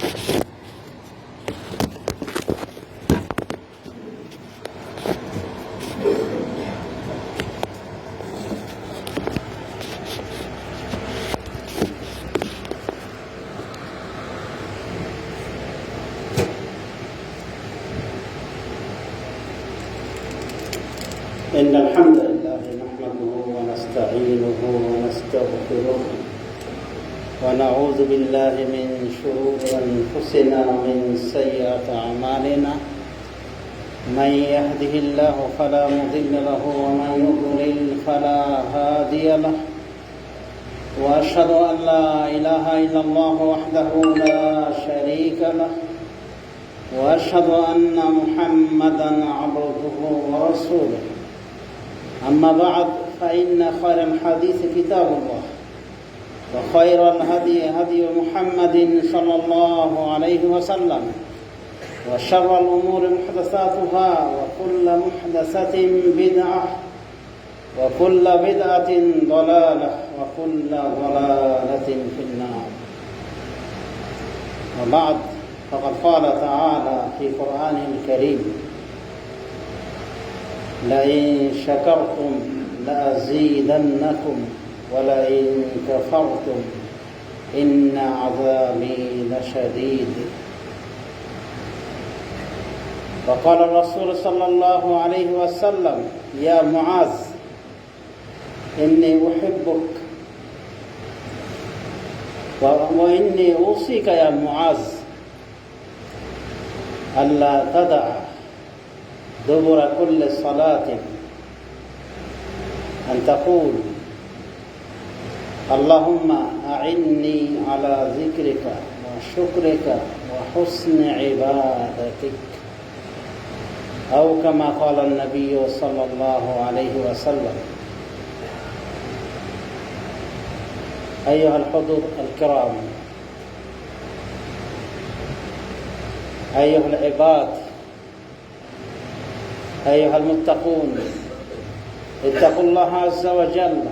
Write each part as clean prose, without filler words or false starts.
إن الحمد لله نحمده ونستعينه ونستغفره ونعوذ بالله من شرور أنفسنا ومن سيئات أعمالنا من يهده الله فلا مضل له ومن يضلل فلا هادي له وأشهد أن لا إله إلا الله وحده لا شريك له وأشهد أن محمدا عبده ورسوله أما بعد فإن خير الحديث كتاب الله وخير الهدي هدي محمد صلى الله عليه وسلم وشر الأمور محدثاتها وكل محدثة بدعة وكل بدعة ضلالة وكل ضلالة في النار. وبعد فقد قال تعالى في قرآنه الكريم: لئن شكرتم لأزيدنكم ولئن كفرتم إن عذابي لشديد. وقال الرسول صلى الله عليه وسلم: يا معاذ إني أحبك وإني أوصيك يا معاذ ألا تدع دبر كل صلاة أن تقول: اللهم أعني على ذكرك وشكرك وحسن عبادتك، أو كما قال النبي صلى الله عليه وسلم. أيها الحضور الكرام، أيها العباد، أيها المتقون، اتقوا الله عز وجل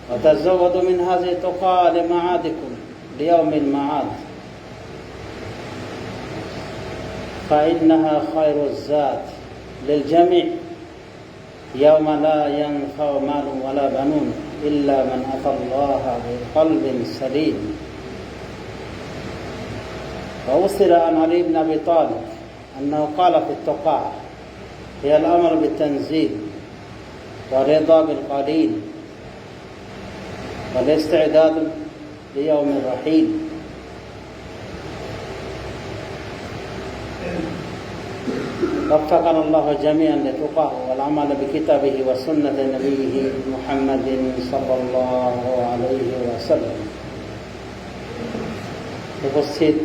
وتزودوا من هذه التقى لمعادكم ليوم المعاد، فإنها خير الزاد للجميع يوم لا ينفع مال ولا بنون إلا من أتى الله بقلب سليم. وأثر عن علي بن أبي طالب أنه قال في التقى: هي الأمر بالتنزيل والرضا بالقليل والاستعداد ليوم الرحيل. وفقنا الله جميعا لتقاه والعمل بكتابه وسنة نبيه محمد صلى الله عليه وسلم। উপস্থিত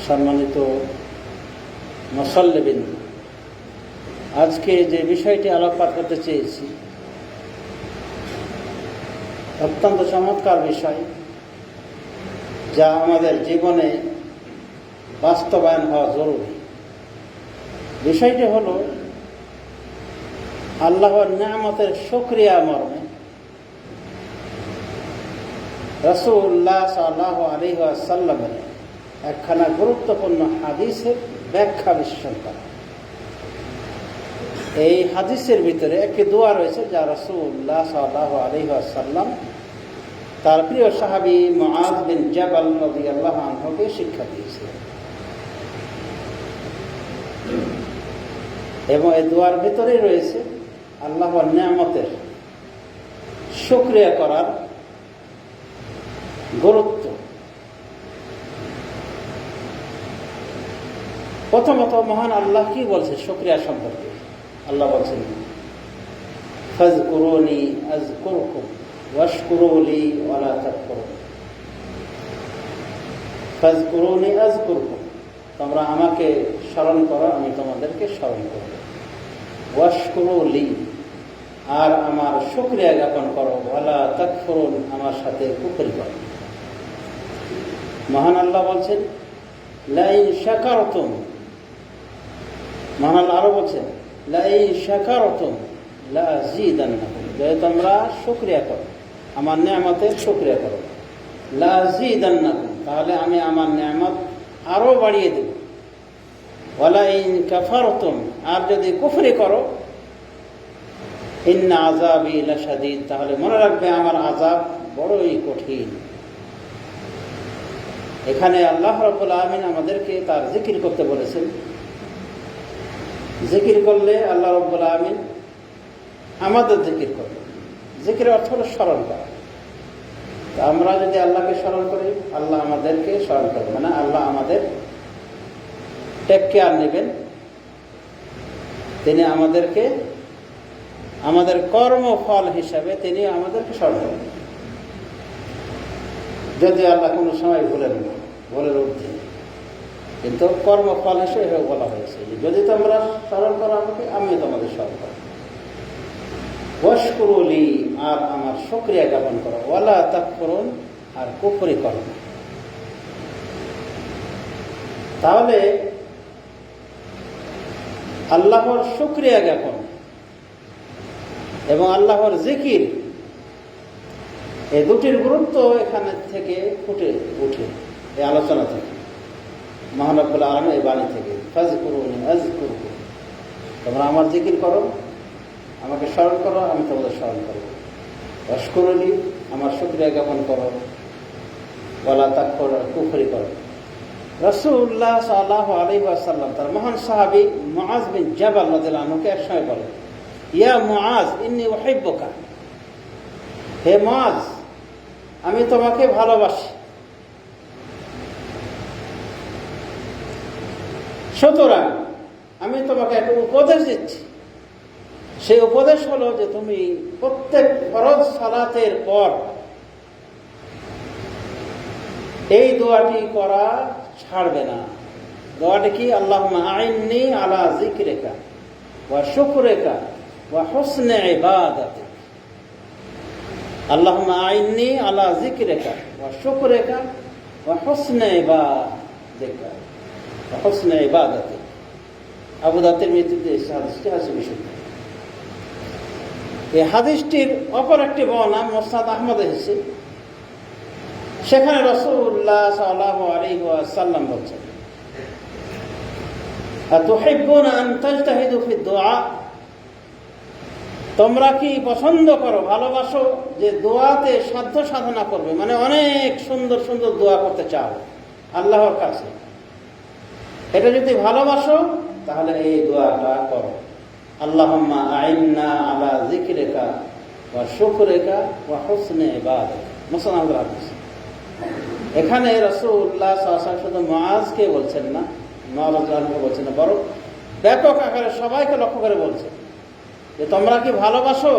সম্মানিত মুসল্লিবৃন্দ, আজকে যে বিষয়টি আলোকপাত করতে চেয়েছি অত্যন্ত চমৎকার বিষয়, যা আমাদের জীবনে বাস্তবায়ন হওয়া জরুরি। বিষয়টি হলো আল্লাহর নিয়ামতের শুকরিয়া মর্মে রাসূলুল্লাহ সাল্লাল্লাহু আলাইহি ওয়াসাল্লামের একখানা গুরুত্বপূর্ণ হাদিসের ব্যাখ্যা বিশ্লেষণ করা। এই হাদিসের ভিতরে একটি দোয়া রয়েছে যা রাসূলুল্লাহ সাল্লাল্লাহু আলাইহি ওয়াসাল্লাম তার প্রিয় সাহাবী মুআয বিন জাবাল রাদিয়াল্লাহু আনহুকে শিক্ষা দিয়েছিলেন, এবং এই দোয়ার ভিতরে রয়েছে আল্লাহর নিয়ামতের শুকরিয়া করার গুরুত্ব। প্রথমত মহান আল্লাহ কি বলছে শুকরিয়া সম্পর্কে? আল্লাহ বলছেন: ফাযকুরুনি আযকুরকুম ওয়াশকুরু লি ওয়া লা তাকফুরুন। ফাযকুরুনি আযকুরকুম, তোমরা আমাকে স্মরণ করো, আমি তোমাদেরকে স্মরণ করব। ওয়াশকুরু লি, আর আমার শুকরিয়া জ্ঞাপন করো। ওয়া লা তাকফুরুন, আমার সাথে কুফরি করো। মহান আল্লাহ বলছেন লাইন শাকারতুম, মহান আল্লাহ আরো বলছেন লাইন শাকারতুম লাযীদান্নাকুম, যদি তোমরা শুকরিয়া করো, আমার নিয়ামতের শুকরিয়া করো, লাযীদান্নাকুম, তাহলে আমি আমার নিয়ামত আরো বাড়িয়ে দেব। ওয়ালা ইন কাফারতুম, আর যদি কুফরি করো, ইন্না আযাবি লাশাদীদ, তাহলে মনে রাখবে আমার আযাব বড়ই কঠিন। এখানে আল্লাহ রাব্বুল আলামিন আমাদেরকে তার জিকির করতে বলেছেন। জিকির করলে আল্লাহ রাব্বুল আলামিন আমাদের জিকির করবেন। জিকিরের অর্থ হলো স্মরণ করা। তো আমরা যদি আল্লাহকে স্মরণ করি, আল্লাহ আমাদেরকে স্মরণ করবেন, মানে আল্লাহ আমাদের টেক কেয়ার নেবেন। তিনি আমাদেরকে আমাদের কর্মফল হিসাবে তিনি আমাদেরকে স্মরণ করবেন। যদি আল্লাহ কোনো সময় ভুলেন না, ভুলের ঊর্ধ্বে, কিন্তু কর্মফল হিসেবে বলা হয়েছে যে যদি তোমরা স্মরণ করো আমাকে, আমি তোমাদের স্মরণ করব। ওয়াশকুরুলি, আর আমার শুকরিয়া জ্ঞাপন করো। ওয়ালা তাকফুরুন, আর কুফরি করো না। তাহলে আল্লাহর শুকরিয়া জ্ঞাপন এবং আল্লাহর জিকির, এই দুটির গুরুত্ব এখানে থেকে ফুটে উঠে, এই আলোচনা থেকে, মহান রব্বুল আলামিন এই বাণী থেকে। ফাযকুরুনি আযকুরকুম, তোমরা আমার জিকির করো, আমাকে স্মরণ করো, আমি তোমাদের স্মরণ করবো। ওয়াশকুরুলি, আমার শুকরিয়া জ্ঞাপন করো। ওয়ালা তাকফুর, কুফরি করো। রাসূলুল্লাহ সাল্লাল্লাহু আলাইহি ওয়াসাল্লাম তার মহান সাহাবী মুআজ বিন জাবাল রাদিয়াল্লাহু আনহুকে একসময় বলেন, ইয়া মুআজ ইন্নী উহিব্বুকা, হে মুআজ, আমি তোমাকে ভালোবাসি। সুতরাং আমি তোমাকে একটা উপদেশ দিচ্ছি। সেই উপদেশ হলো যে তুমি প্রত্যেক ফরজ সালাতের পর এই দোয়াটি করা ছাড়বে না। দোয়াটি কি? আল্লাহুম্মা আইন্নি আলা যিকরিকা ওয়া শুকরিকা ওয়া হুসনি ইবাদাতিক। আল্লাহুম্মা আইন্নি আলা যিকরিকা ওয়া শুকরিকা ওয়া হুসনি ইবাদাতিকা ওয়া হুসনি ইবাদাতিক। আবু দাউদ তিরমিজিতে এই হাদিসটি আছে বিশুদ্ধ। এই হাদিসটির অপর একটি বর্ণনা মুসনাদ আহমদ এসেছে। সেখানে রাসূলুল্লাহ সাল্লাল্লাহু আলাইহি ওয়াসাল্লাম বলেছেন, আতুহিব্বুনা আন তাজতাহিদু ফি দুআ, তোমরা কি পছন্দ করো, ভালোবাসো যে দোয়াতে সাধ্য সাধনা করবে, মানে অনেক সুন্দর সুন্দর দোয়া করতে চাও আল্লাহর কাছে। এটা যদি ভালোবাসো তাহলে এই দোয়াটা করো, আল্লাহুম্মা আইন্না আলা যিকরিকা ওয়া শুকরিকা ওয়া হুসনি ইবাদাতিক। মুসনাদ হাদিস। এখানে রাসূলুল্লাহ সাল্লাল্লাহু আলাইহি ওয়াসাল্লাম শুধু মুআজকে বলছেন না, মুআজ রাদিয়াল্লাহু বলছেন না, বরং ব্যাপক আকারে সবাইকে লক্ষ্য করে বলছেন যে তোমরা কি ভালোবাসো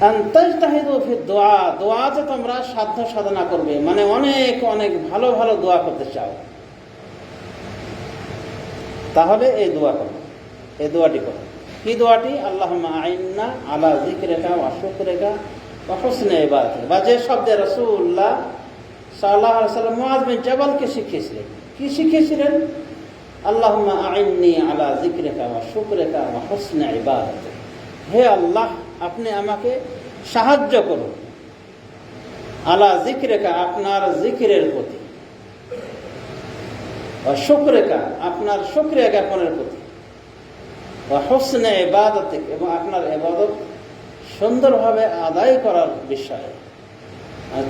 আন তাজতাহিদু ফি দুআ, দোয়াতে তোমরা সাধ্য সাধনা করবে, মানে অনেক অনেক ভালো ভালো দোয়া করতে চাও, তাহলে এই দোয়া করো, এই দোয়াটি করো। কি দোয়াটি? আল্লাহুম্মা আইন্না আলা যিকরিকা ওয়া শুকরিকা ওয়া হুসনি ইবাদাতিক। বা যে শব্দে রাসূলুল্লাহ সাল্লাল্লাহু আলাইহি ওয়াসাল্লাম মুআজ বিন জাবালকে শিখিয়েছিলেন। কি শিখিয়েছিলেন? আল্লাহুম্মা আইন্নি আলা যিকরিকা ওয়া শুকরিকা ওয়া হুসনি ইবাদাতিক। হে আল্লাহ, আপনি আমাকে সাহায্য করুন আলা যিকরিকা, আপনার জিকিরের প্রতি, ওয়া শুকরিকা, আপনার শুকরিয়া জ্ঞাপনের প্রতি, ওয়া হুসনি ইবাদাতিক, এবং আপনার ইবাদত সুন্দরভাবে আদায় করার বিষয়ে।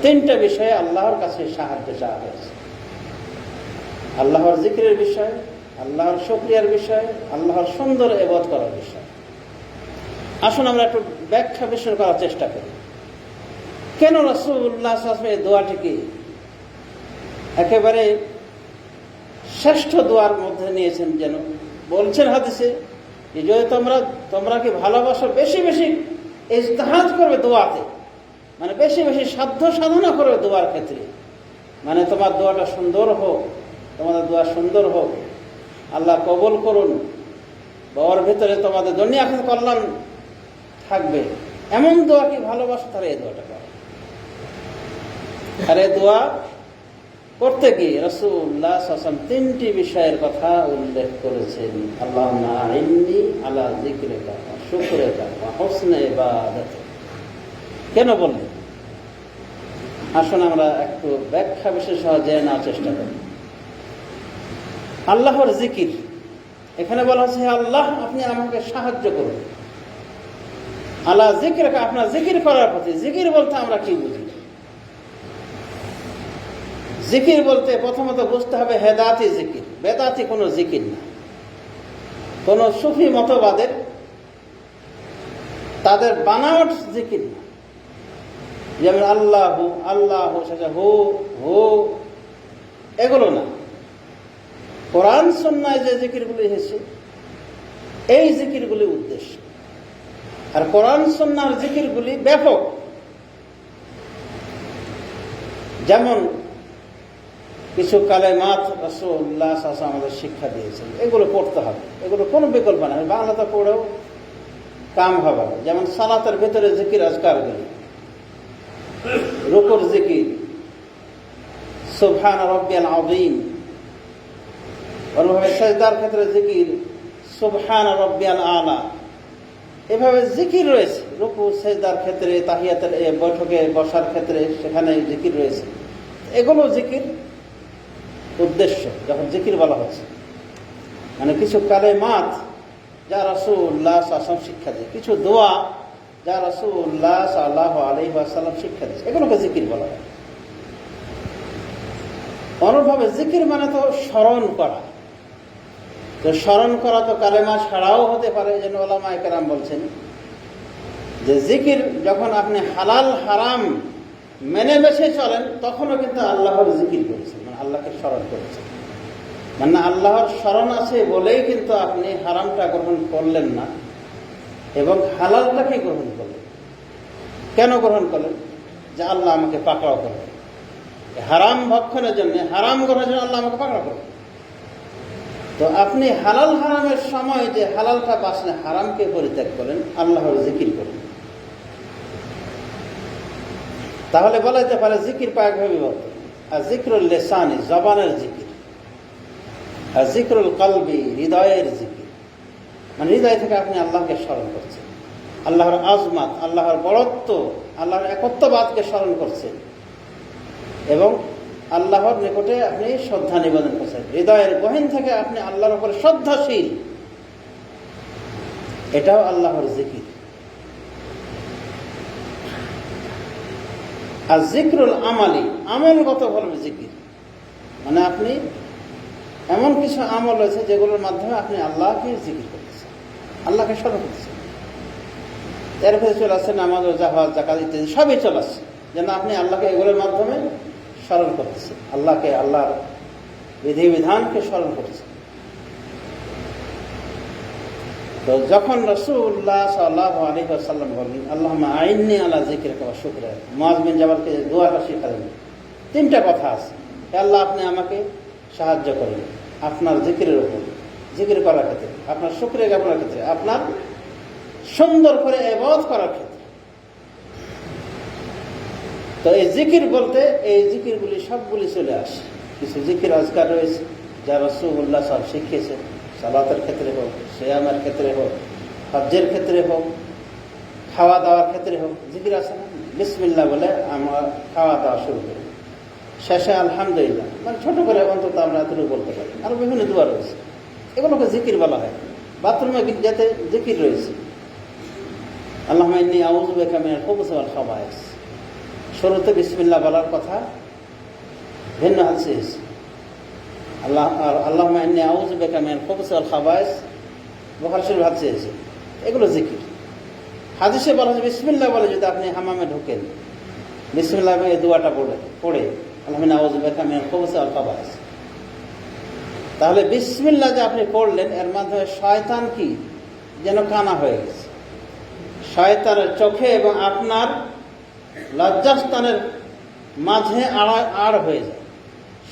তিনটা বিষয়ে আল্লাহর কাছে সাহায্য চাওয়া হয়েছে: আল্লাহর জিকিরের বিষয়, আল্লাহর শুকরিয়ার বিষয়, আল্লাহর সুন্দর ইবাদত করার বিষয়। আসুন আমরা একটু ব্যাখ্যা বিশ্লেষণ করার চেষ্টা করি। কেন রাসূলুল্লাহ সাল্লাল্লাহু আলাইহি ওয়াসাল্লাম এই দোয়াটিকে একেবারে শ্রেষ্ঠ দোয়ার মধ্যে নিয়েছেন? যেন বলছেন হাদিসে যে যদি তোমরা কি ভালোবাসো, বেশি বেশি ইজতিহাদ করবে দোয়াতে, মানে বেশি বেশি সাধ্য সাধনা করবে দোয়ার ক্ষেত্রে, মানে তোমার দোয়াটা সুন্দর হোক, তোমাদের দোয়া সুন্দর হোক, আল্লাহ কবুল করুন, বা ওর ভিতরে তোমাদের দুনিয়া আখিরাত কল্যাণ থাকবে, এমন দোয়া কি ভালোবাসো, তাহলে এই দোয়াটা করো। আর এই দোয়া করতে গিয়ে রাসূলুল্লাহ সাল্লাল্লাহু আলাইহি ওয়াসাল্লাম তিনটি বিষয়ের কথা উল্লেখ করেছেন। আল্লাহুম্মা আইন্নি আলা যিকরিকা ওয়া শুকরিকা ওয়া হুসনি ইবাদাতিক। কেন বললেন? আসুন আমরা একটু ব্যাখ্যা বিশেষ জেনে নেওয়ার চেষ্টা করি। আল্লাহর জিকির, এখানে বলা হচ্ছে আল্লাহ আপনি আমাকে সাহায্য করুন। আল্লাহ জিকির, আপনার জিকির করার প্রতি। জিকির বলতে আমরা কি বুঝি? জিকির বলতে প্রথমত বুঝতে হবে হেদাতি জিকির, বেদাতি কোনো জিকির না, কোন সুফি মতবাদের তাদের বানাওয়াট জিকির না। যেমন আল্লাহ আল্লাহ হো হো, এগুলো না। কোরআন সুন্নায় যে জিকিরগুলি এসেছে এই জিকিরগুলি উদ্দেশ্য। আর কোরআন সুন্নাহর জিকিরগুলি ব্যাপক। যেমন কিছু কালেমাত রাসূলুল্লাহ সাল্লাল্লাহু আলাইহি ওয়াসাল্লাম আমাদের শিক্ষা দিয়েছেন, এগুলো পড়তে হবে, এগুলো কোনো বিকল্প না। বাংলাতে পড়েও কাম হবে। যেমন সালাতের ভেতরে জিকির আজকারগুলি, রুকুর জিকির সুবহান রাব্বিয়াল আযীম, অনুভাবে সাজদার ক্ষেত্রে জিকির সুবহান রাব্বিয়াল আলা। এভাবে জিকির রয়েছে রুকু সাজদার ক্ষেত্রে, তাহিয়াতের বৈঠকে বসার ক্ষেত্রে সেখানে জিকির রয়েছে। এগুলো জিকির উদ্দেশ্য। যখন জিকির বলা হচ্ছে মানে কিছু কালেমাত যা রাসূলুল্লাহ সাল্লাল্লাহু আলাইহি ওয়াসাল্লাম শিক্ষা দেয়, কিছু দোয়া যা রাসূলুল্লাহ সাল্লাল্লাহু আলাইহি ওয়াসাল্লাম শিক্ষা দিয়েছে, এগুলোকে জিকির বলা হয়। অনুভাবে জিকির মানে তো স্মরণ করা। তো স্মরণ করা তো কালেমা ছাড়াও হতে পারে। যেন ওলামায়ে কেরাম বলছেন যে জিকির যখন আপনি হালাল হারাম মেনে বেছে চলেন তখনও কিন্তু আল্লাহর জিকির করেছেন, মানে আল্লাহকে স্মরণ করেছেন। মানে আল্লাহর স্মরণ আছে বলেই কিন্তু আপনি হারামটা গ্রহণ করলেন না এবং হালালটাকে গ্রহণ করলেন। কেন গ্রহণ করলেন? যে আল্লাহ আমাকে পাকড়াও করবেন, হারাম ভক্ষণের জন্য, হারাম গ্রহণের জন্য আল্লাহ আমাকে পাকড়াও করবেন। তো আপনি হালাল হারামের সময় যে হালালটা বাঁচলেন, হারামকে পরিত্যাগ করেন, আল্লাহর জিকির করেন। তাহলে বলা যেতে পারে জিকির কয়েকভাবে বিভক্ত। আর জিকরুল লিসানি, জবানের জিকির। আর জিকরুল কলবি, হৃদয়ের জিকির, মানে হৃদয় থেকে আপনি আল্লাহকে স্মরণ করছেন, আল্লাহর আজমাত, আল্লাহর বড়ত্ব, আল্লাহর একত্ববাদকে স্মরণ করছেন এবং আল্লাহর নিকটে আপনি শ্রদ্ধা নিবেদন করছেন। হৃদয়ের গহীন থেকে আপনি আল্লাহর উপরে শ্রদ্ধাশীল, এটাও আল্লাহর জিকির। আর জিকরুল আমালি, আমলগত ভাবে জিকির, মানে আপনি এমন কিছু আমল রয়েছে যেগুলোর মাধ্যমে আপনি আল্লাহকে জিকির করতেছেন, আল্লাহকে স্মরণ করতেছেন। এর ভেতরে চলে আসছে নামাজ, জাকাত, যাকাত ইত্যাদি সবই চলে আসছে, যেন আপনি আল্লাহকে এগুলোর মাধ্যমে স্মরণ করতেছেন, আল্লাহকে, আল্লাহর বিধিবিধানকে স্মরণ করতেছেন। তো যখন রাসূলুল্লাহ সাল্লাল্লাহু আলাইহি ওয়াসাল্লাম বলেন আল্লাহুম্মা আইন্নি আলা যিকরিকা ওয়া শুকরিকা, মুআয বিন জাবালকে দোয়াটা শিখালেন। তিনটা কথা আছে। হে আল্লাহ, আপনি আমাকে সাহায্য করেন আপনার জিকিরের উপর, জিকির করার ক্ষেত্রে, আপনার শুকরিয়া জ্ঞাপনের ক্ষেত্রে, আপনার সুন্দর করে ইবাদত করার ক্ষেত্রে। তো এই জিকির বলতে এই জিকিরগুলি সবগুলি চলে আসে। কিছু জিকির আজকার রয়েছে যা রাসূলুল্লাহ সাল্লাল্লাহু আলাইহি ওয়াসাল্লাম শিখিয়েছেন, সালাতের ক্ষেত্রে হোক, সিয়ামের ক্ষেত্রে হোক, হজ্জের ক্ষেত্রে হোক, খাওয়া দাওয়ার ক্ষেত্রে হোক। জিকির আছে না, বিসমিল্লাহ বলে আমরা খাওয়া দাওয়া শুরু করি, শেষে আলহামদুলিল্লাহ, মানে ছোট করে অন্তত আমরা এতটুকু বলতে পারি। আরো বিভিন্ন দোয়া রয়েছে, এগুলোকে জিকির বলা হয়। বাথরুমে যাতে জিকির রয়েছে, আল্লাহুম্মা ইন্নী আউযু বিকা মিনাল খুবুসি ওয়াল খাবায়েস, শুরুতে বিসমিল্লাহ বলার কথা ভিন্ন হাদিস। আল্লাহুম্মা ইন্নী আউযু বিকা মিনাল খুবুসি ওয়াল খাবায়েস, বুখারী শরীফ হাদিস এসেছে। এগুলো জিকির। হাদিসে বলা হয়েছে বিসমিল্লাহ বলে যদি আপনি হামামে ঢোকেন, বিসমিল্লাহ এই দোয়াটা পড়ে আল্লাহুম্মা ইন্নী আউযু বিকা মিনাল খুবুসি ওয়াল খাবায়েস, তাহলে বিসমিল্লাহ যে আপনি পড়লেন এর মাধ্যমে শয়তান কি যেন কানা হয়ে গেছে। শয়তানের চোখে এবং আপনার লজ্জাস্থানের মাঝে আড় হয়ে যায়,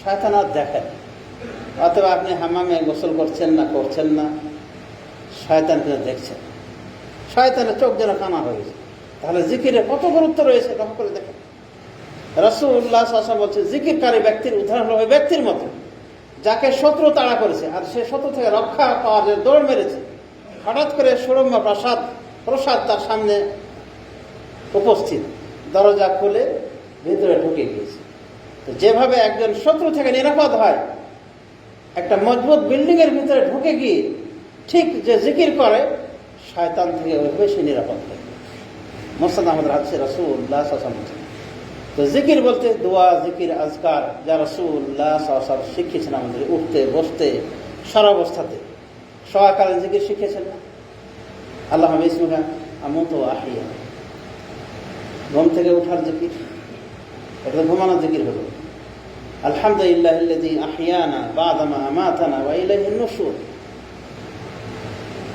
শয়তান আর দেখেন। অথবা আপনি হামামে গোসল করছেন না, শয়তান কিন্তু দেখছেন, শয়তানের চোখ যেন কানা হয়ে গেছে। তাহলে জিকিরের কত গুরুত্ব রয়েছে লক্ষ্য করে দেখেন। রাসূলুল্লাহ সাল্লাল্লাহু আলাইহি ওয়াসাল্লাম বলছে জিকিরকারী ব্যক্তির উদাহরণ হলো ওই ব্যক্তির মতো যাকে শত্রু তাড়া করেছে, আর সে শত্রু থেকে রক্ষা পাওয়ার জন্য দৌড় মেরেছে। হঠাৎ করে সুরম্য প্রসাদ তার সামনে উপস্থিত, দরজা খুলে ভিতরে ঢুকে গিয়েছে। তো যেভাবে একজন শত্রু থেকে নিরাপদ হয়, একটা মজবুত বিল্ডিং এর ভিতরে ঢুকে গিয়ে ঠিক যে জিকির করে, শয়তান থেকে ওইভাবে সে নিরাপদ থাকে। মুসনাদ আহমদের হাদিসে রাসূলুল্লাহ সাল্লাল্লাহু আলাইহি ওয়াসাল্লাম। তো জিকির বলতে দোয়া, জিকির, আজকার যা রাসূলুল্লাহ সাল্লাল্লাহু আলাইহি ওয়াসাল্লাম শিখিয়েছেন আমাদের, উঠতে বসতে সর্বাবস্থাতে। সকালে জিকির শিখিয়েছেন না, আল্লাহ বিসমিকা আমুতু ওয়া আহইয়া, ঘুম থেকে ওঠার জিকির, এটা ঘুমানোর জিকির হলো। আলহামদুলিল্লাহিল্লাযী আহইয়ানা বা'দা মা আমাতানা ওয়া ইলাইহিন নুশুর,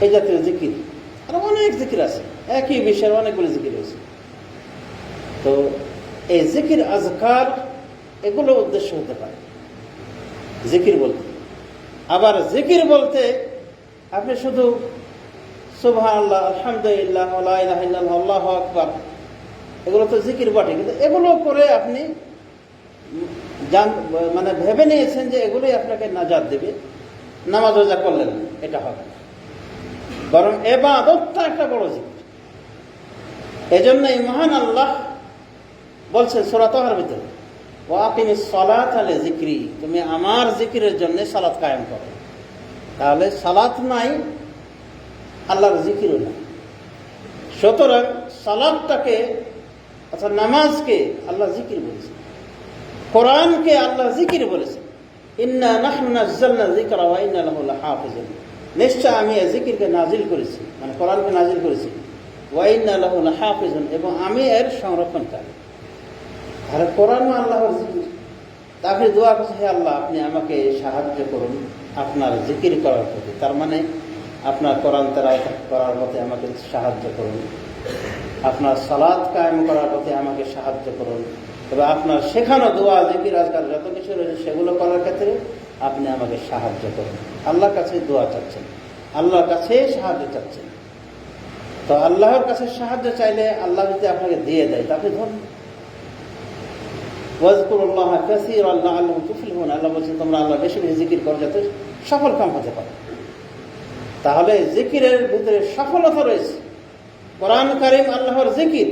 এই জাতীয় জিকির। আর অনেক জিকির আছে, একই বিষয়ের অনেকগুলো জিকির রয়েছে। তো এই জিকির, আজকার, এগুলো উদ্দেশ্য হতে পারে জিকির বলতে। আবার জিকির বলতে আপনি শুধু সুবহানাল্লাহ, আলহামদুলিল্লাহ, লা ইলাহা ইল্লাল্লাহ, আল্লাহু আকবার, এগুলো তো জিকির বটে, কিন্তু এগুলো করে আপনি মানে ভেবে নিয়েছেন যে এগুলোই আপনাকে নাজাত দেবে, নামাজ রোজা করলেন, এটা হবে না। বরং ইবাদতটা একটা বড় জিকির। এজন্যই মহান আল্লাহ বলছেন সূরা তাহার ভিতরে, ওয়া আকিমিস সালাতা লিযিকরি, তুমি আমার জিকিরের জন্য সালাত কায়েম করো। তাহলে সালাত নাই, আল্লাহর জিকিরও নাই। সুতরাং সালাতটাকে অর্থাৎ নামাজকে আল্লাহ জিকির বলেছেন, কোরআনকে আল্লাহ জিকির বলেছেন। ইন্না নাহনু নাযালনা যিকরা ওয়া ইন্না লাহু লাহাফিজুন, নিশ্চয় আমি এই জিকিরকে নাজিল করেছি, মানে কোরআনকে নাজিল করেছি। ওয়া ইন্না লাহু লাহাফিজুন, এবং আমি এর সংরক্ষণকারী। আর কোরআন আল্লাহর জিকির। তা আপনি দোয়া করছেন, হে আল্লাহ আপনি আমাকে সাহায্য করুন আপনার জিকির করার প্রতি, তার মানে আপনার কোরআন তেলাওয়াত করার প্রতি আমাকে সাহায্য করুন, আপনার সালাত কায়েম করার প্রতি আমাকে সাহায্য করুন, তবে আপনার শেখানো দোয়া, জিকির, আজকার যত কিছু রয়েছে সেগুলো করার ক্ষেত্রে আপনি আমাকে সাহায্য করুন। আল্লাহর কাছে দোয়া চাচ্ছেন, আল্লাহর কাছে সাহায্য চাচ্ছেন। তো আল্লাহর কাছে সাহায্য চাইলে আল্লাহ যদি আপনাকে দিয়ে দেয়, তা আপনি ধরুন। ওয়াজকুরুল্লাহ কাসীরান লাআল্লাকুম তুফলিহুন, আল্লাহ বলছেন তোমরা আল্লাহ বেশি বেশি জিকির করো যাতে সফল কাম হতে পারে। তাহলে জিকিরের ভিতরে সফলতা রয়েছে। কোরআন কারীম আল্লাহর জিকির,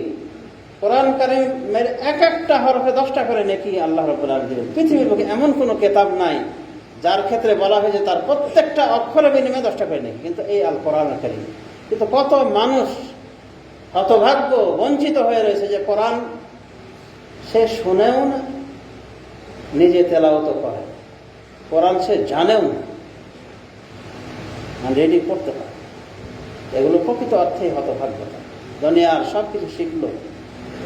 কোরআন কারীমের এক একটা হরফে 10টা করে নেকি আল্লাহ রাব্বুল আলামিন দিবেন। পৃথিবীর বুকে এমন কোনো কিতাব নাই যার ক্ষেত্রে বলা হয়েছে তার প্রত্যেকটা অক্ষরের বিনিময়ে 10টা করে নেকি, কিন্তু এই আল কোরআন কারীম। কিন্তু কত মানুষ হতভাগ্য, বঞ্চিত হয়ে রয়েছে যে কোরআন সে শুনেও না, নিজে তেলাওয়াত করে, কোরআন সে জানেও না, মানে রেডি করতে পারে। এগুলো প্রকৃত অর্থেই হতভাগ্যতা। দুনিয়ার সব কিছু শিখলো,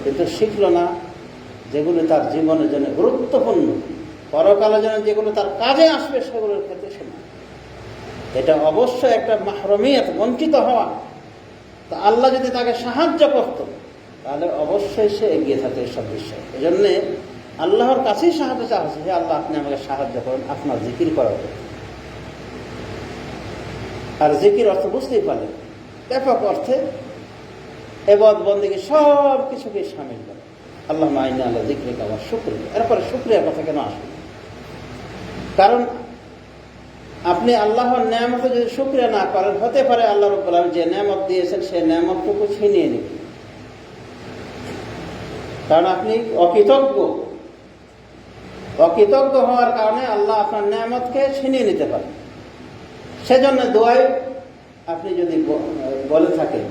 কিন্তু শিখলো না যেগুলো তার জীবনের জন্য গুরুত্বপূর্ণ, পরকালের জন্য যেগুলো তার কাজে আসবে সেগুলোর ক্ষেত্রে সে না। এটা অবশ্যই একটা মাহরুমিয়ত, বঞ্চিত হওয়া। তা আল্লাহ যদি তাকে সাহায্য করত তাহলে অবশ্যই সে এগিয়ে থাকে এসব বিষয়ে। এই জন্যে আল্লাহর কাছেই সাহায্য চাওয়া হচ্ছে, হে আল্লাহ আপনি আমাকে সাহায্য করুন আপনার জিকির করার জন্য। আর জিকির অর্থ বুঝতেই পারলেন, ব্যাপক অর্থে ইবাদত বন্দেগী সব কিছুকে শামিল করে। আল্লাহ মাইনা আল্লাহ যিকরিকা ওয়া শুকরিকা, এরপরে শুকরিয়ার কথা কেন আসবে? কারণ আপনি আল্লাহর নেয়ামতে যদি শুকরিয়া না করেন, হতে পারে আল্লাহ রাব্বুল আলামিন যে নেয়ামত দিয়েছেন সেই নেয়ামতটুকু ছিনিয়ে নেবেন। কারণ আপনি অকৃতজ্ঞ হওয়ার কারণে আল্লাহ আপনার নেয়ামতকে ছিনিয়ে নিতে পারেন। সেজন্য দোয়ায় আপনি যদি বলে থাকেন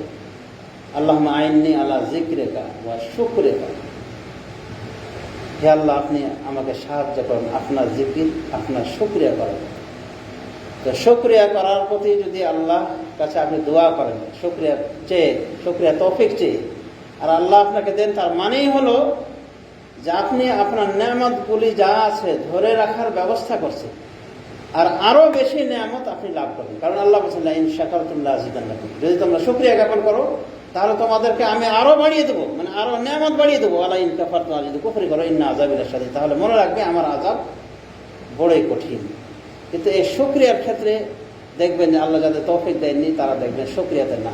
আল্লাহুম্মা আইন্নি আলা যিকরিকা ওয়া শুকরিকা, হে আল্লাহ আপনি আমাকে সাহায্য করেন আপনার জিকির, আপনার শুকরিয়া করার। তো শুকরিয়া করার প্রতি যদি আল্লাহ কাছে আপনি দোয়া করেন, শুকরিয়া চেয়ে, শুকরিয়া তৌফিক চেয়ে, আর আল্লাহ আপনাকে দেন, তার মানেই হলো যে আপনি আপনার নেয়ামতগুলি যা আছে ধরে রাখার ব্যবস্থা করছেন, আর আরো বেশি নেয়ামত আপনি লাভ করবেন। কারণ আল্লাহ বলেছেন লা ইন শাকারতুম লা আযীদান্নাকুম, যদি তোমরা শুকরিয়া জ্ঞাপন করো তাহলে তোমাদেরকে আমি আরো বাড়িয়ে দেবো, মানে আরো নেয়ামত বাড়িয়ে দেবো। ওয়ালা ইন কাফারতুম, আর যদি কুফরি করো ইন্না আযাবি লাশাদীদ, তাহলে মনে রাখবে আমার আযাব বড়ই কঠিন। কিন্তু এই শুকরিয়ার ক্ষেত্রে দেখবেন যে আল্লাহ যাদের তৌফিক দেননি তারা দেখবেন শুকরিয়াতে না,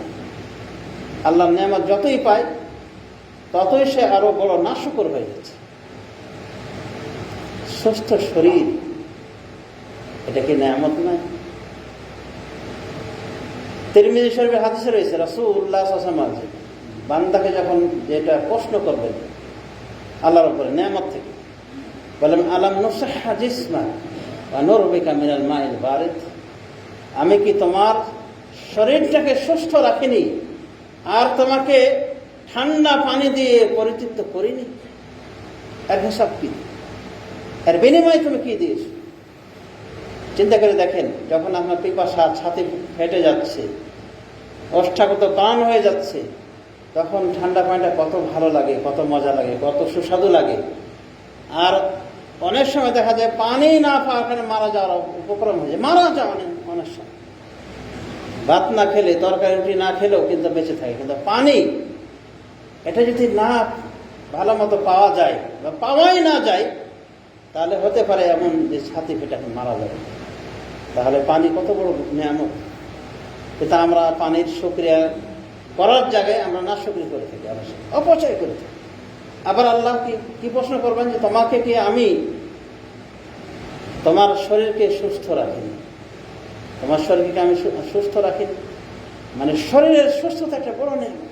আল্লাহর নেয়ামত যতই পায় ততই সে আরো বড় নাশুকর হয়ে যাচ্ছে। সুস্থ শরীর, এটা কি নেয়ামত নয়? তিরমিজি শরীফের হাদিসে রয়েছে রাসূলুল্লাহ সাল্লাল্লাহু আলাইহি ওয়াসাল্লাম বান্দাকে যখন যেটা প্রশ্ন করবেন আল্লাহর উপরে নেয়ামত থেকে। বলেন আলাম নুসাহ্হা জিসমাক ওয়া নুরবিকা মিনাল মাইল বারিদ, আমি কি তোমার শরীরটাকে সুস্থ রাখিনি আর তোমাকে ঠান্ডা পানি দিয়ে পরিতৃপ্ত করিনি? এর হিসাব কি? এর বিনিময়ে তুমি কি দিয়েছ? চিন্তা করে দেখেন, যখন আপনার পিপাসা ছাতি ফেটে যাচ্ছে, ওষ্ঠাগত প্রাণ হয়ে যাচ্ছে, তখন ঠান্ডা পানিটা কত ভালো লাগে, কত মজা লাগে, কত সুস্বাদু লাগে। আর অনেক সময় দেখা যায় পানি না পাওয়ার কারণে মারা যাওয়ার উপক্রম হয়ে যায়, মারা যাওয়া অনেক সময়। ভাত না খেলে, তরকারি রুটি না খেলেও কিন্তু বেঁচে থাকে, কিন্তু পানি এটা যদি না ভালো মতো পাওয়া যায় বা পাওয়াই না যায়, তাহলে হতে পারে এমন যে ছাতি ফেটে মারা যাবে। তাহলে পানি কত বড় নিয়ামত, কিন্তু আমরা পানির শুকরিয়া করার জায়গায় আমরা না শুকরিয়া করে থাকি, অপচয় করে থাকি। আবার আল্লাহ কি প্রশ্ন করবেন যে তোমাকে কি আমি তোমার শরীরকে সুস্থ রাখিনি? তোমার শরীরকে আমি সুস্থ রাখিনি, মানে শরীরের সুস্থতা একটা বড় নিয়ামত।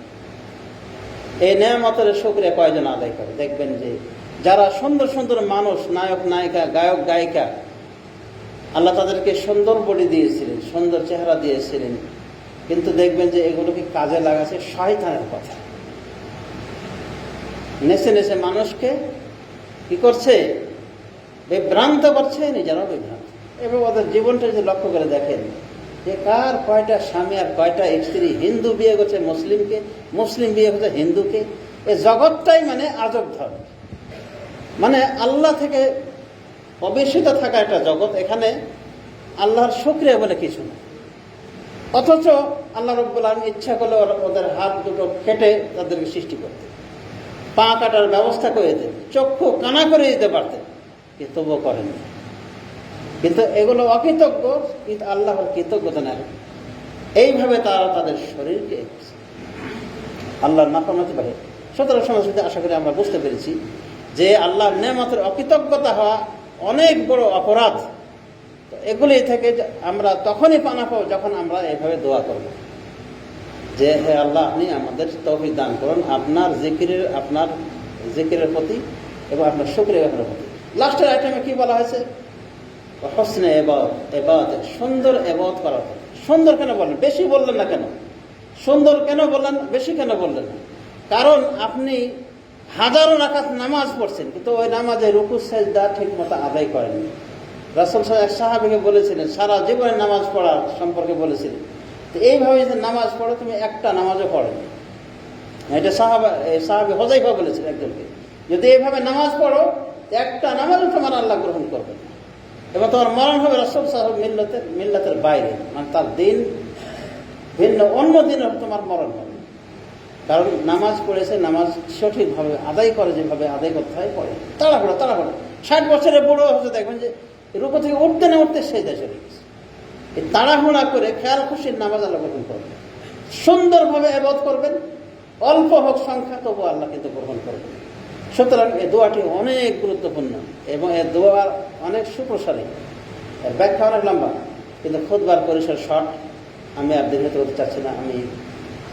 এই নিয়ামতের শুকরিয়া কয়জন আদায় করে? দেখবেন যে যারা সুন্দর সুন্দর মানুষ, নায়ক নায়িকা, গায়ক গায়িকা, আল্লাহ তাদেরকে সুন্দর বডি দিয়েছিলেন, সুন্দর চেহারা দিয়েছিলেন, কিন্তু দেখবেন যে এগুলোকে কাজে লাগাচ্ছে শয়তানের কথা। নেচে নেচে মানুষকে কি করছে? বিভ্রান্ত করছে, নিজেরাও বিভ্রান্ত। এবং ওদের জীবনটা যদি লক্ষ্য করে দেখেন যে কার কয়টা স্বামী আর কয়টা স্ত্রী, হিন্দু বিয়ে করছে মুসলিমকে, মুসলিম বিয়ে করছে হিন্দুকে। এই জগৎটাই মানে আজব ধর্ম, মানে আল্লাহ থেকে অবেশিত থাকা একটা জগৎ। এখানে আল্লাহর শুকরিয়া বলে কিছু না। অথচ আল্লাহ রাব্বুল আলামিন ইচ্ছা করলে ওদের হাত দুটো কেটে তাদেরকে সৃষ্টি করতে, পা কাটার ব্যবস্থা করে দিতেন, চক্ষু কানা করে দিতে পারতেন, কিন্তু তবুও করেন। কিন্তু এগুলো অকৃতজ্ঞ, কিন্তু আল্লাহর কৃতজ্ঞতা নেই। এইভাবে তারা তাদের শরীরকে আল্লাহর নাফরমানি করে। সুতরাং সমাজে আশা করি আমরা বুঝতে পেরেছি যে আল্লাহর নেয়ামতের অকৃতজ্ঞতা হওয়া অনেক বড় অপরাধ। তো এগুলি থেকে আমরা তখনই পানা পাবো যখন আমরা এভাবে দোয়া করব যে হে আল্লাহ, আপনি আমাদের তৌফিক দান করুন আপনার জিকিরের প্রতি এবং আপনার শুকরিয়ার প্রতি। লাস্টের আইটেমে কি বলা হয়েছে? হসনে এবাদত, সুন্দর এবাদত করার কথা। সুন্দর কেন বললেন? বেশি বললেন না কেন? সুন্দর কেন বললেন, বেশি কেন বললেন না? কারণ আপনি হাজারো রাকাত নামাজ পড়ছেন, কিন্তু ওই নামাজে রুকু সাজদা ঠিক মতো আদায় করেননি। রাসূল এক সাহাবীকে বলেছিলেন, সারা জীবনে নামাজ পড়ার সম্পর্কে বলেছিলেন, তো এইভাবে যে নামাজ পড়ো, তুমি একটা নামাজও পড়েনি। এটা সাহাবী হুযায়ফা বলেছিলেন একজনকে, যদি এইভাবে নামাজ পড়ো একটা নামাজও তোমার আল্লাহ গ্রহণ করবেন না, এবং তোমার মরণ হবে রাসূল সাল্লাল্লাহু আলাইহি ওয়াসাল্লাম মিল্লাতের বাইরে, মানে তার দিন ভিন্ন, অন্য দিনে তোমার মরণ হবে। কারণ নামাজ পড়েছে, নামাজ সঠিকভাবে আদায় করে, যেভাবে আদায় করতে হয় পড়ে। তাড়াহুড়ো 60 বছরের বুড়ো হচ্ছে, দেখবেন যে রুকু থেকে উঠতে না উঠতে সেজদায় চলে গেছে। এই তাড়াহুড়া করে খেয়াল খুশির নামাজ আল্লাহ গ্রহণ করবেন। সুন্দরভাবে ইবাদত করবেন, অল্প হোক সংখ্যা, তবু আল্লাহ কিন্তু গ্রহণ করবেন। সুতরাং এই দোয়াটি অনেক গুরুত্বপূর্ণ এবং এই দোয়া অনেক সুপ্রসারী। এর ব্যাখ্যা অনেক লম্বা, কিন্তু খুতবার পরিসর শর্ট, আমি আর দীর্ঘায়িত করতে চাচ্ছি না। আমি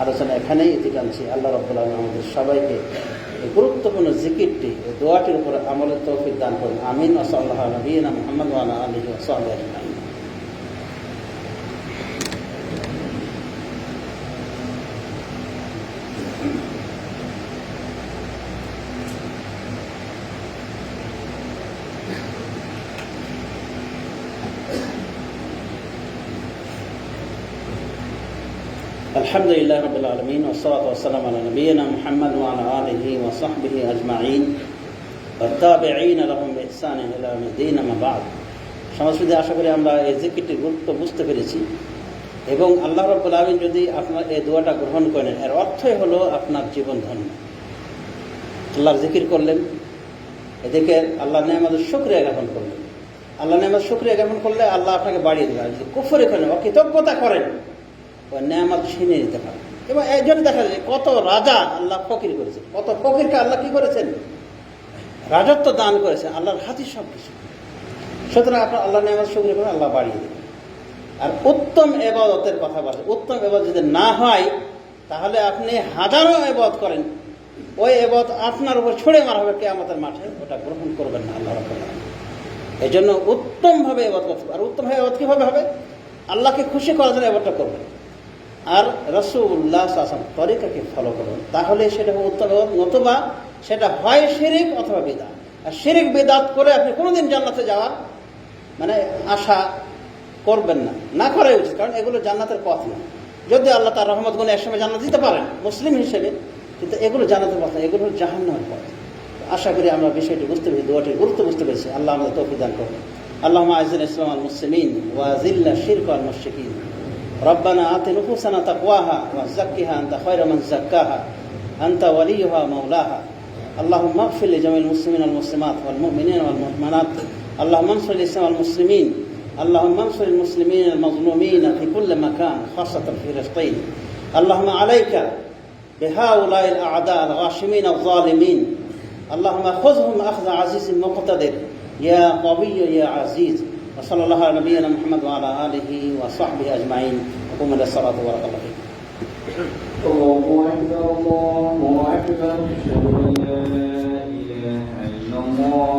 আলোচনা এখানেই ইতি টানছি। আল্লাহ রাব্বুল আলামিন আমাদের সবাইকে এই গুরুত্বপূর্ণ জিকিরটি, এই দোয়াটির উপরে আমলের তৌফিক দান করুন। আমিন। ওয়া সাল্লাল্লাহু আলা নবিয়িনা মুহাম্মদ ওয়া আলা আলিহি ওয়া সাহবিহি আজমাইন। আলহামদুলিল্লাহ রাব্বিল আলামিন ওয়া সলাতু ওয়া সালামু আলা নবিয়িনা মুহাম্মদ ওয়া আলা আলিহি ওয়া সাহবিহি আজমাইন ওয়া তাবিঈনা লাহুম বিইহসান ইলা ইয়াউমিদ্দিন, আম্মা বা'দ। সমাজে আশা করি আমরা এই জিকিরটির গুরুত্ব বুঝতে পেরেছি, এবং আল্লাহ রাব্বুল আলামিন যদি আপনার এই দোয়াটা গ্রহণ করেন, এর অর্থই হলো আপনার জীবন ধন্য। আল্লাহর জিকির করলেন, এদিকে আল্লাহ নেয়ামতের শুকরিয়া জ্ঞাপন করলেন। আল্লাহ নেয়ামতের শুকরিয়া জ্ঞাপন করলে আল্লাহ আপনাকে বাড়িয়ে দেবেন। যদি কুফরি করেন, অকৃতজ্ঞতা করেন, ওই নেয়ামত ছিনিয়ে নিতে পারেন। এবং একজন দেখা যায় কত রাজা আল্লাহ ফকির করেছেন, কত ফকিরকে আল্লাহ কি করেছেন? রাজত্ব দান করেছেন, আল্লাহর হাতের সব কিছু। সুতরাং আপনার আল্লাহ নেয়ামত শুকরিয়া করেন, আল্লাহ বাড়িয়ে দেবেন। আর উত্তম ইবাদতের কথা বলে, উত্তম ইবাদত যদি না হয়, তাহলে আপনি হাজারো ইবাদত করেন, ওই এবাদত আপনার উপর ছুঁড়ে মারা হবে কিয়ামতের মাঠে, ওটা গ্রহণ করবেন না আল্লাহ রাব্বুল আলামিন। এই জন্য উত্তমভাবে এবাদত করতে হবে। আর উত্তমভাবে এবাদত কীভাবে হবে? আল্লাহকে খুশি করার জন্য এবাদতটা করবেন, আর রাসূলুল্লাহ সাল্লাল্লাহু আলাইহি ওয়াসাল্লাম তরিকাকে ফলো করবেন, তাহলে সেটা উত্তম এবাদত। নতুবা সেটা হয় শিরক অথবা বিদআত। আর শিরক বিদআত করে আপনি কোনোদিন জান্নাতে যাওয়ার মানে আশা করবেন না, না করাই উচিত, কারণ এগুলো জান্নাতের পথ না। যদি আল্লাহ তার রহমত গুণে একসময় জান্নাত দিতে পারেন মুসলিম হিসেবে, কিন্তু এগুলো জান্নাতের পথ না, এগুলো জাহান্নামের পথ। আশা করি আমরা বিষয়টি বুঝতে পেরেছি, দোয়াটির গুরুত্ব বুঝতে পেরেছি। আল্লাহ আমাদের তৌফিক দান করুন। আল্লাহুম্মা আ'ইজ্জিল ইসলাম ওয়াল মুসলিমিন ওয়া আযিল্লা শিরকা ওয়াল মুশরিকিন। রব্বানা আতি নুফুসানা তাকওয়াহা ওয়া যাক্কিহা আনতা খায়রু মান যাক্কাহা আনতা ওয়ালিয়ুহা মাওলাহা। আল্লাহুম্মা ইগফির লিজামিল মুসলিমিন ওয়াল মুসলিমাত ওয়াল মুমিনিন ওয়াল মুমিনাত। আল্লাহুম্মা আনসুরিল ইসলাম ওয়াল মুসলিমিন। اللهم انصر المسلمين المظلومين في كل مكان خاصة في فلسطين. اللهم عليك بهؤلاء الأعداء الغاشمين الظالمين. اللهم خذهم أخذ عزيز مقتدر يا قوي يا عزيز. وصلى الله على نبينا محمد وعلى آله وصحبه أجمعين. وقوموا إلى الصلاة وبارك الله فيكم. الله أكبر الله أكبر أشهد أن لا إله إلا الله